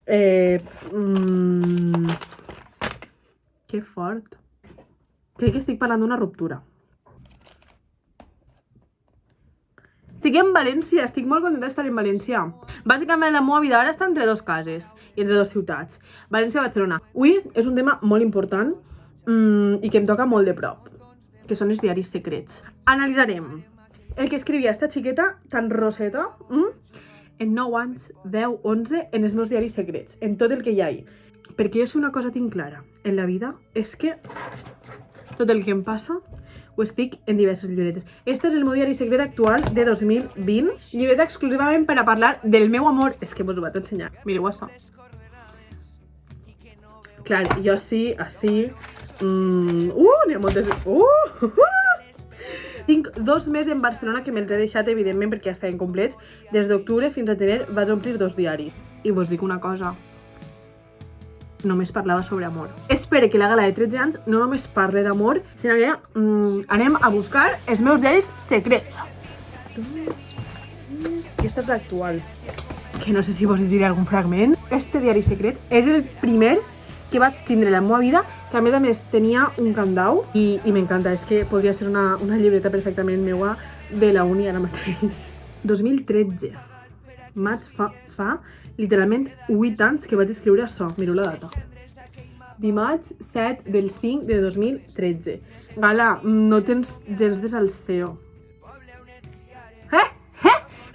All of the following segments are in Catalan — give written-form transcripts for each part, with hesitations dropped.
Que fort. Crec que estic parlant d'una ruptura. Estic en València, estic molt contenta d'estar en València. Bàsicament la meva vida ara està entre dos cases i entre dos ciutats, València i Barcelona. Avui és un tema molt important i que em toca molt de prop, que són els diaris secrets. Analitzarem el que escrivia esta xiqueta tan roseta en 9 anys, 10, 11, en els meus diaris secrets, en tot el que hi ha. Perquè jo sé una cosa tinc clara en la vida, és que tot el que em passa ho escric en diverses llibretes. Este és el meu diari secret actual de 2020. Llibreta exclusivament per a parlar del meu amor. És que vos ho vaig ensenyar. Mireu això. Clar, jo així... N'hi ha moltes... Tinc 2 mesos en Barcelona que me'ls he deixat, evidentment, perquè ja estaven complets. Des d'octubre fins a gener vaig omplir 2 diaris. I vos dic una cosa. Només parlava sobre amor. Espero que la gala de 13 anys no només parle d'amor, sinó que anem a buscar els meus diaris secrets. Aquesta és l'actual. Que no sé si vos diré algun fragment. Este diari secret és el primer que vaig tindre en la meva vida, que a més tenia un candau i m'encanta. És que podria ser una llibreta perfectament meua de la uni ara mateix. 2013. Maig fa literalment 8 anys que vaig escriure això. Mireu la data. Dimarts 7 del 5 de 2013. Gala, no tens gens de salseo.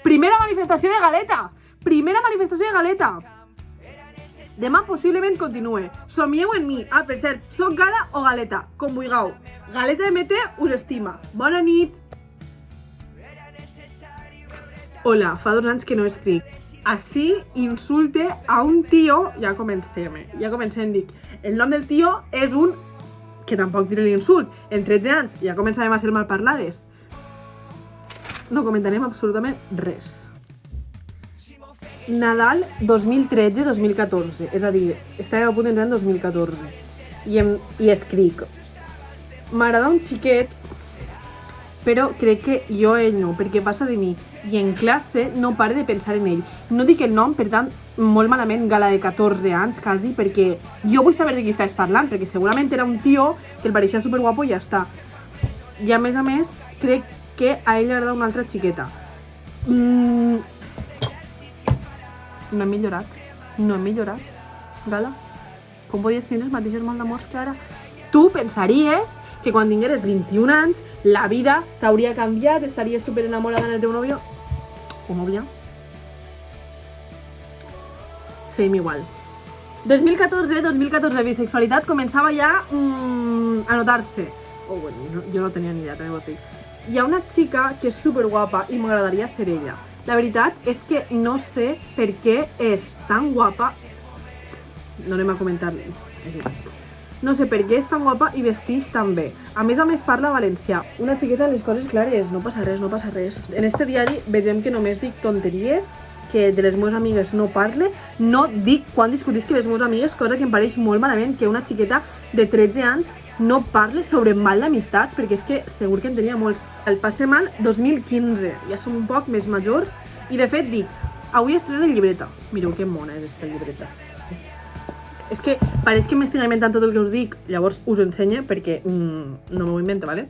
Primera manifestació de galeta! Primera manifestació de galeta! Demà possiblement continue. Somieu en mi. Per cert, soc gala o galeta? Com vulgueu. Galeta de Mete us estima. Bona nit! Hola, fa 2 anys que no escric. Així insulte a un tio, ja comencem, dic. El nom del tio és un, que tampoc diré l'insult, en 13 anys ja començarem a ser malparlades. No comentarem absolutament res. Nadal 2013-2014, és a dir, estàvem a punt d'entrar en 2014. I escric. M'agrada un xiquet, però crec que jo ell no, perquè passa de mi. I en classe no pare de pensar en ell. No dic el nom, per tant, molt malament, gala de 14 anys, quasi, perquè jo vull saber de qui estàs parlant, perquè segurament era un tio que el pareixia superguapo i ja està. I a més, crec que a ell li agrada una altra xiqueta. No he millorat. Gala, com podies tenir els mateixos mal d'amors que ara? Tu pensaries que quan tingueres 21 anys la vida t'hauria canviat, estaries super enamorada del teu nòvio o nòvia. Seguim igual. 2014, bisexualitat començava ja a notar-se. Bueno, jo no tenia ni idea, també ho dic. Hi ha una xica que és superguapa i m'agradaria ser ella. La veritat és que no sé per què és tan guapa. No anem a comentar-li. No sé per què és tan guapa i vesteix tan bé. A més parla valencià. Una xiqueta de les coses clares, no passa res. En este diari vegem que només dic tonteries, que de les meves amigues no parle. No dic quan discutisc que les meves amigues, cosa que em pareix molt malament que una xiqueta de 13 anys no parle sobre mal d'amistats, perquè és que segur que en tenia molts. El passe mal 2015, ja som un poc més majors, i de fet dic, avui estreno llibreta. Mireu que mona és aquesta llibreta. És que pareix que m'estic inventant tot el que us dic, llavors us ho ensenyo perquè no m'ho invento, ¿vale?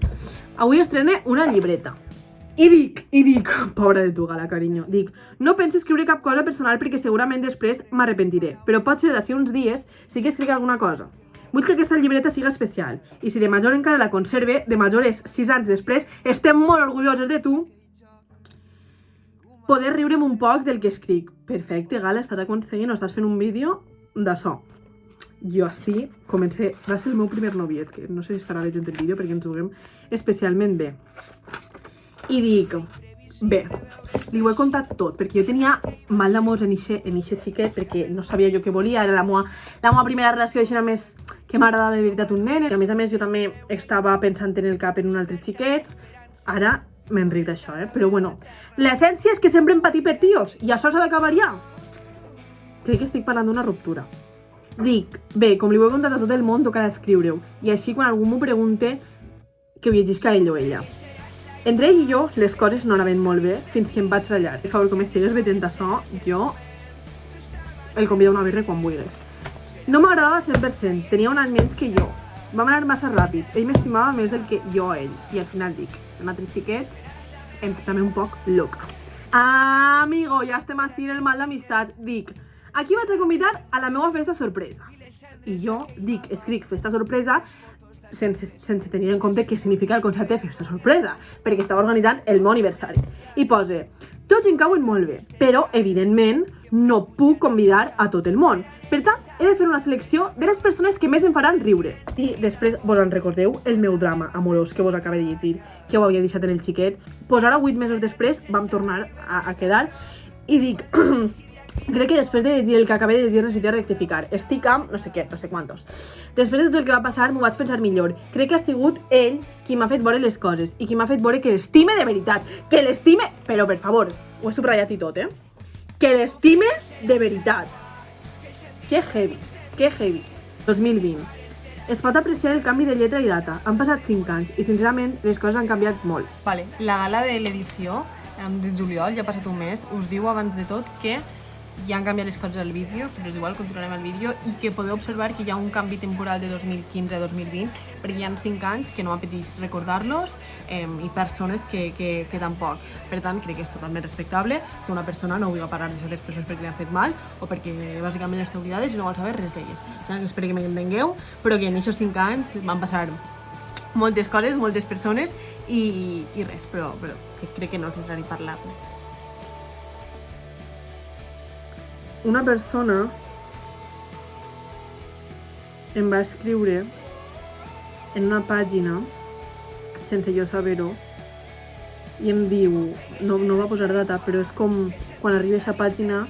Avui estrene una llibreta. I dic, pobra de tu, Gala, carinyo, dic, no penso escriure cap cosa personal perquè segurament després m'arrepentiré, però pot ser d'ací uns dies sí que escric alguna cosa. Vull que aquesta llibreta siga especial, i si de major encara la conserve, de majores 6 anys després, estem molt orgullosos de tu, poder riure'm un poc del que escric. Perfecte, Gala, estàs aconseguint o estàs fent un vídeo d'això. Jo així comencé, va ser el meu primer noviet, que no sé si estarà veient el vídeo perquè ens juguem especialment bé. I dic, bé, li ho he contat tot, perquè jo tenia mal d'amors en ixe xiquet, perquè no sabia jo què volia, era la meva primera relació, això era més que m'agradava de veritat un nen, i a més jo també estava pensant en el cap en un altre xiquet, ara m'enric d'això, però bueno, l'essència és que sempre hem patit per tios, i això s'ha d'acabar ja. Crec que estic parlant d'una ruptura. Dic, bé, com li ho he contat a tot el món, tocarà escriure-ho, i així quan algú m'ho pregunte, que ho llegisca ell o ella. Entre ell i jo, les coses no anaven molt bé fins que em vaig ratllar. Per favor, com estigues veient això, jo el convido a una birra quan vulguis. No m'agradava 100%, tenia un any menys que jo. Vam anar massa ràpid, ell m'estimava més del que jo a ell. I al final dic, el altre xiquet, també un poc loca. Amigo, ja estem així el mal d'amistat. Dic, aquí vaig a convidar a la meva festa sorpresa. I jo dic, escric festa sorpresa sense tenir en compte què significa el concepte de festa sorpresa, perquè estava organitzant el meu aniversari. I pose, tots em cauen molt bé, però, evidentment, no puc convidar a tot el món. Per tant, he de fer una selecció de les persones que més em faran riure. I després vos en recordeu el meu drama amorós que vos acabé de llegir, que ho havia deixat en el xiquet. Pues ara, 8 mesos després, vam tornar a quedar i dic... Crec que després de llegir el que acabé de llegir necessito rectificar. Estic amb no sé què, no sé quantos. Després de tot el que va passar m'ho vaig pensar millor. Crec que ha sigut ell qui m'ha fet veure les coses i qui m'ha fet veure que l'estime de veritat. Que l'estime... Però, per favor, ho he subratllat i tot, Que l'estime de veritat. Que heavy, que heavy. 2020. Es pot apreciar el canvi de lletra i data. Han passat 5 anys i, sincerament, les coses han canviat molt. Vale, la gala de l'edició de juliol, ja ha passat un mes, us diu abans de tot que ja han canviat les coses al vídeo, però és igual, continuarem el vídeo, i que podeu observar que hi ha un canvi temporal de 2015 a 2020, perquè hi ha 5 anys que no m'apeteix recordar-los i persones que tampoc. Per tant, crec que és totalment respectable que una persona no vulgui parlar de certes persones perquè li han fet mal o perquè bàsicament les té oblidades i no vol saber res d'elles. O sigui, espero que m'entengueu, però que en aquests 5 anys van passar moltes coses, moltes persones i res, però que crec que no és necessari parlar-ne. Una persona em va escriure en una pàgina, sense jo saber-ho, i em diu, no va posar data, però és com quan arriba a aquesta pàgina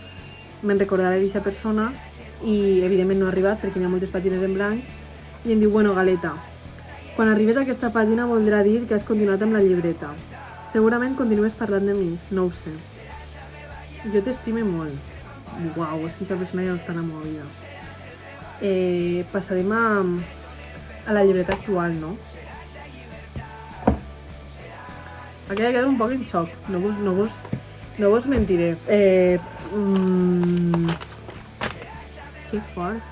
me'n recordaré d'aquesta persona i evidentment no ha arribat perquè hi ha moltes pàgines en blanc, i em diu, bueno, Galeta, quan arribes a aquesta pàgina voldrà dir que has continuat amb la llibreta. Segurament continues parlant de mi, no ho sé. Jo t'estime molt. Uau, és que aquesta persona ja no està en la meva vida. Passarem a la llibreta actual, no? Aquí he quedat un poc en xoc, no vos mentiré. Que fort.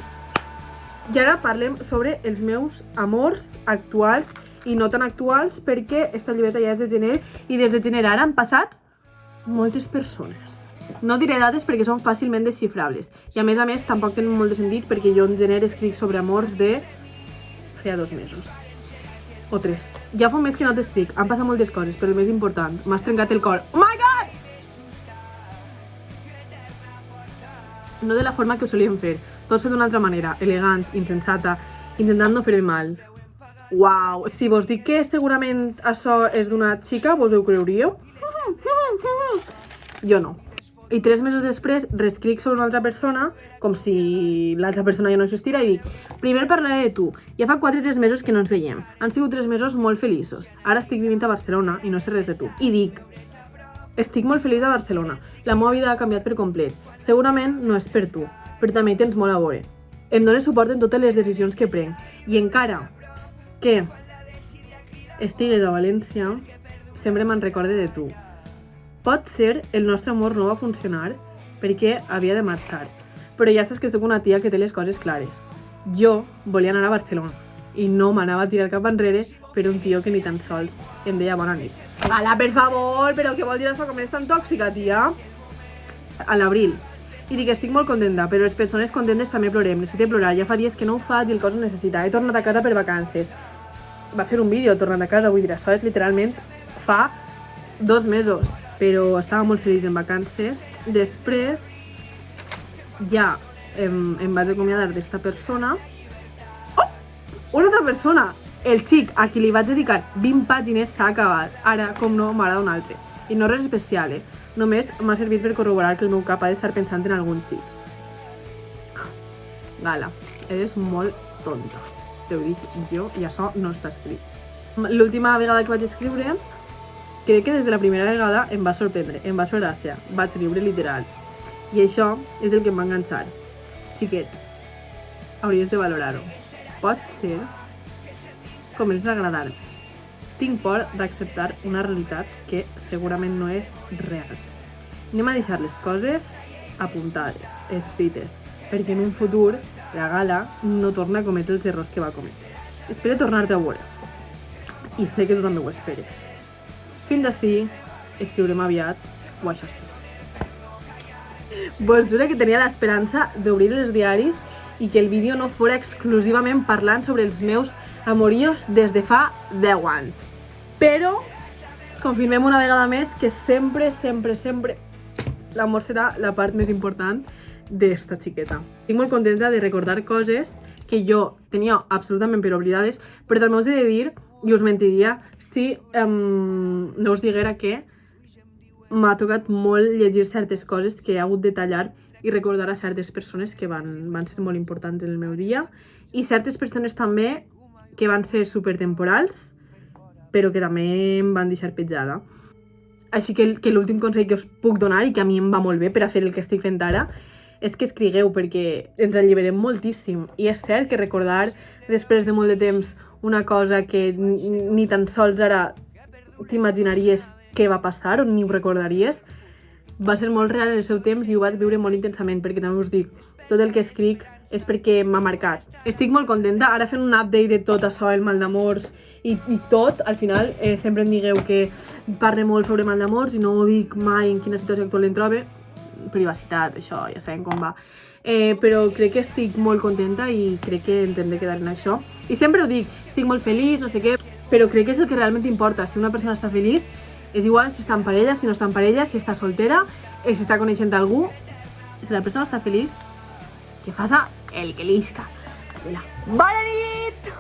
I ara parlem sobre els meus amors actuals i no tan actuals, perquè esta llibreta ja és de gener i des de gener ara han passat moltes persones. No diré dates perquè són fàcilment desxifrables i a més tampoc tenen molt de sentit perquè jo en gener escric sobre amors de feia 2 mesos o 3. Ja fa un mes que no t'escric, han passat moltes coses, però el més important, m'has trencat el cor. Oh my god! No de la forma que ho solíem fer, tot fet d'una altra manera, elegant, insensata, intentant no fer-me mal. Uau, si vos dic que segurament això és d'una xica, vos ho creuríeu? Jo no. I 3 mesos després reescric sobre una altra persona, com si l'altra persona ja no existira, i dic, primer parlaré de tu, ja fa 4 o 3 mesos que no ens veiem, han sigut 3 mesos molt feliços, ara estic vivint a Barcelona i no sé res de tu. I dic, estic molt feliç a Barcelona, la meva vida ha canviat per complet, segurament no és per tu, però també tens molt a veure. Em dones suport en totes les decisions que prenc, i encara que estigues a València, sempre me'n recorde de tu. Pot ser el nostre amor no va funcionar perquè havia de marxar, però ja saps que sóc una tia que té les coses clares. Jo volia anar a Barcelona i no m'anava a tirar cap enrere per un tio que ni tan sols em deia bona nit. Gala, per favor, però què vol dir això? Com és tan tòxica, tia? A l'abril. I dic que estic molt contenta, però les persones contentes també plorem. Necessito plorar, ja fa dies que no ho faig i el cos ho necessita. He tornat a casa per vacances. Va fer un vídeo tornant a casa, vull dir, això és literalment fa 2 mesos. Però estava molt feliç en vacances. Després ja em vaig acomiadar d'esta persona. Oh! Una altra persona! El xic a qui li vaig dedicar 20 pàgines s'ha acabat. Ara, com no, m'agrada un altre. I no res especial, Només m'ha servit per corroborar que el meu cap ha d'estar pensant en algun xic. Gala, eres molt tonta. T'ho dic jo i això no està escrit. L'última vegada que vaig escriure, crec que des de la primera vegada em va sorprendre, em va fer gràcia, vaig riure literal. I això és el que em va enganxar. Xiquet, hauries de valorar-ho. Pot ser comences a agradar-me. Tinc por d'acceptar una realitat que segurament no és real. Anem a deixar les coses apuntades, escrites, perquè en un futur la Gala no torna a cometre els errors que va cometre. Espero tornar-te a veure. I sé que tu també ho esperes. Fins ací, escriurem aviat, o això sí. Vos juro que tenia l'esperança d'obrir els diaris i que el vídeo no fora exclusivament parlant sobre els meus amoríos des de fa 10 anys. Però confirmem una vegada més que sempre l'amor serà la part més important d'esta xiqueta. Estic molt contenta de recordar coses que jo tenia absolutament per oblidades, però també us he de dir, i us mentiria, si no us diguera que m'ha tocat molt llegir certes coses que he hagut de tallar i recordar a certes persones que van ser molt importants en el meu dia i certes persones també que van ser supertemporals però que també em van deixar petjada. Així que l'últim consell que us puc donar i que a mi em va molt bé per a fer el que estic fent ara és que escrigueu perquè ens alliberem moltíssim i és cert que recordar després de molt de temps una cosa que ni tan sols ara t'imaginaries què va passar o ni ho recordaries, va ser molt real en el seu temps i ho vaig viure molt intensament, perquè també us dic, tot el que escric és perquè m'ha marcat. Estic molt contenta, ara fent un update de tot això, el mal d'amors i tot, al final sempre em digueu que parle molt sobre mal d'amors i no ho dic mai en quina situació actual em trobe, privacitat, això, ja sabem com va. Però crec que estic molt contenta i crec que ens hem de quedar en això. I sempre ho dic, estic molt feliç, no sé què, però crec que és el que realment importa. Si una persona està feliç, és igual si està en parella, si no està en parella, si està soltera, si està coneixent algú. Si la persona està feliç, que faça el que l'isca. Bona nit!